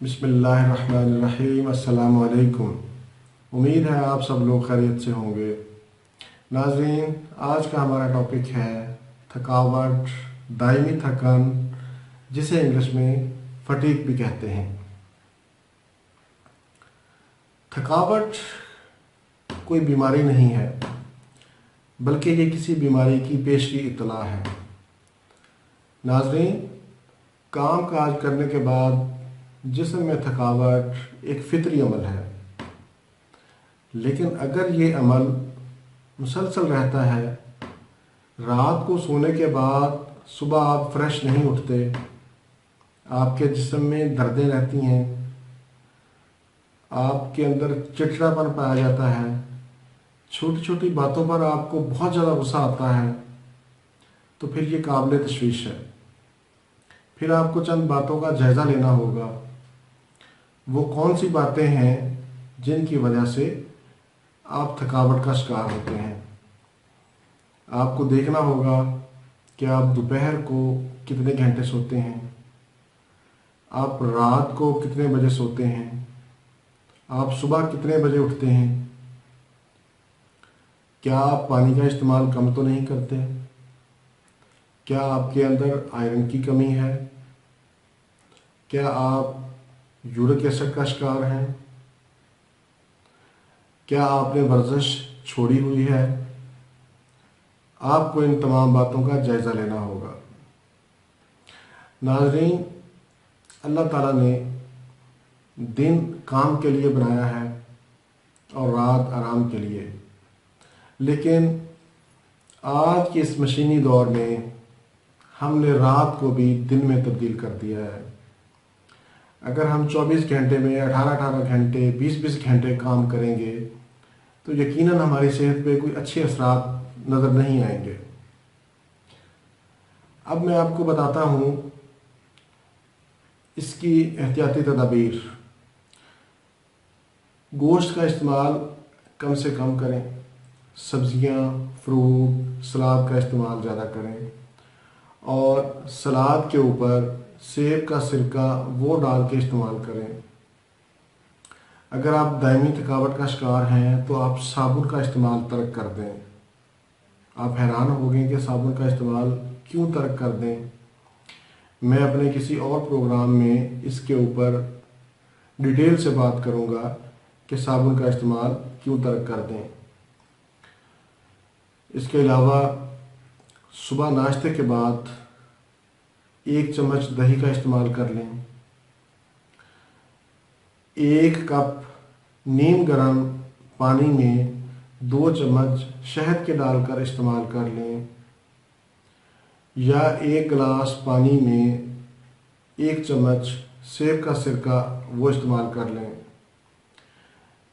बिस्मिल्लाहिर्रहमानिर्रहीम। अस्सलाम वालेकुम। उम्मीद है आप सब लोग खैरियत से होंगे। नाज़रीन, आज का हमारा टॉपिक है थकावट, दायमी थकन, जिसे इंग्लिश में फटीग भी कहते हैं। थकावट कोई बीमारी नहीं है, बल्कि ये किसी बीमारी की पेशगी इत्तला है। नाज़रीन, काम काज करने के बाद जिस्म में थकावट एक फितरी अमल है, लेकिन अगर ये अमल मुसलसल रहता है, रात को सोने के बाद सुबह आप फ्रेश नहीं उठते, आपके जिस्म में दर्दें रहती हैं, आपके अंदर चिड़चिड़ापन पाया जाता है, छोटी छोटी बातों पर आपको बहुत ज़्यादा गुस्सा आता है, तो फिर ये काबिल तशवीश है। फिर आपको चंद बातों का जायज़ा लेना होगा। वो कौन सी बातें हैं जिनकी वजह से आप थकावट का शिकार होते हैं। आपको देखना होगा कि आप दोपहर को कितने घंटे सोते हैं, आप रात को कितने बजे सोते हैं, आप सुबह कितने बजे उठते हैं। क्या आप पानी का इस्तेमाल कम तो नहीं करते? क्या आपके अंदर आयरन की कमी है? क्या आप यूरिक एसिड का शिकार हैं? क्या आपने वर्जिश छोड़ी हुई है? आपको इन तमाम बातों का जायज़ा लेना होगा। नाज़रीन, अल्लाह ताला ने दिन काम के लिए बनाया है और रात आराम के लिए, लेकिन आज के इस मशीनी दौर में हमने रात को भी दिन में तब्दील कर दिया है। अगर हम 24 घंटे में 18-18 घंटे 20-20 घंटे काम करेंगे तो यकीनन हमारी सेहत पे कोई अच्छे असरात नज़र नहीं आएंगे। अब मैं आपको बताता हूँ इसकी एहतियाती तदाबीर। गोश्त का इस्तेमाल कम से कम करें, सब्ज़ियाँ, फ्रूट, सलाद का इस्तेमाल ज़्यादा करें, और सलाद के ऊपर सेब का सिरका वो डाल के इस्तेमाल करें। अगर आप दायमी थकावट का शिकार हैं तो आप साबुन का इस्तेमाल तर्क कर दें। आप हैरान होंगे कि साबुन का इस्तेमाल क्यों तर्क कर दें। मैं अपने किसी और प्रोग्राम में इसके ऊपर डिटेल से बात करूंगा कि साबुन का इस्तेमाल क्यों तर्क कर दें। इसके अलावा सुबह नाश्ते के बाद 1 चम्मच दही का इस्तेमाल कर लें। 1 कप नीम गर्म पानी में 2 चम्मच शहद के डालकर इस्तेमाल कर लें, या 1 गिलास पानी में 1 चम्मच सेब का सिरका वो इस्तेमाल कर लें।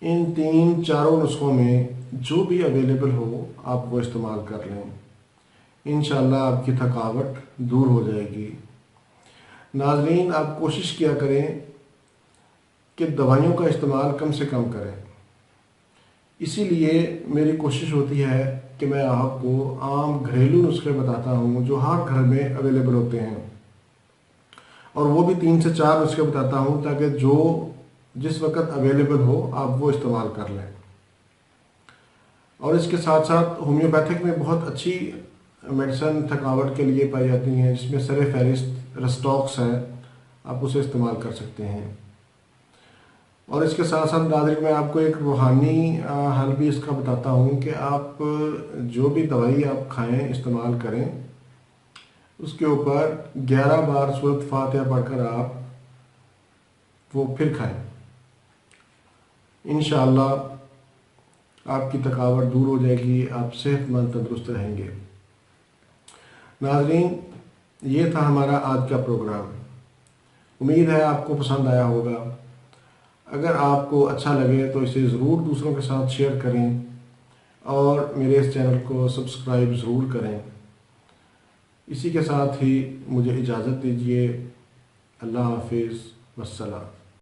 इन 3-4 नुस्खों में जो भी अवेलेबल हो आप वो इस्तेमाल कर लें। इंशाअल्लाह आपकी थकावट दूर हो जाएगी। नाज़रीन, आप कोशिश किया करें कि दवाइयों का इस्तेमाल कम से कम करें। इसीलिए मेरी कोशिश होती है कि मैं आपको आम घरेलू नुस्खे बताता हूँ जो हर घर में अवेलेबल होते हैं, और वो भी 3 से 4 नुस्खे बताता हूँ ताकि जो जिस वक्त अवेलेबल हो आप वो इस्तेमाल कर लें। और इसके साथ साथ होम्योपैथिक में बहुत अच्छी मेडिसिन थकावट के लिए पाई जाती हैं, जिसमें सर फहरिस्त रेस्टॉक्स है, आप उसे इस्तेमाल कर सकते हैं। और इसके साथ साथ नाज़रीन, मैं आपको एक रूहानी हल भी इसका बताता हूँ कि आप जो भी दवाई आप खाएं, इस्तेमाल करें, उसके ऊपर 11 बार सूरत फातिहा पढ़कर आप वो फिर खाएं। इंशाअल्लाह आपकी थकावट दूर हो जाएगी, आप सेहतमंद तंदुरुस्त रहेंगे। नाज़रीन, ये था हमारा आज का प्रोग्राम। उम्मीद है आपको पसंद आया होगा। अगर आपको अच्छा लगे तो इसे ज़रूर दूसरों के साथ शेयर करें और मेरे इस चैनल को सब्सक्राइब ज़रूर करें। इसी के साथ ही मुझे इजाज़त दीजिए। अल्लाह हाफिज़, वस्सलाम।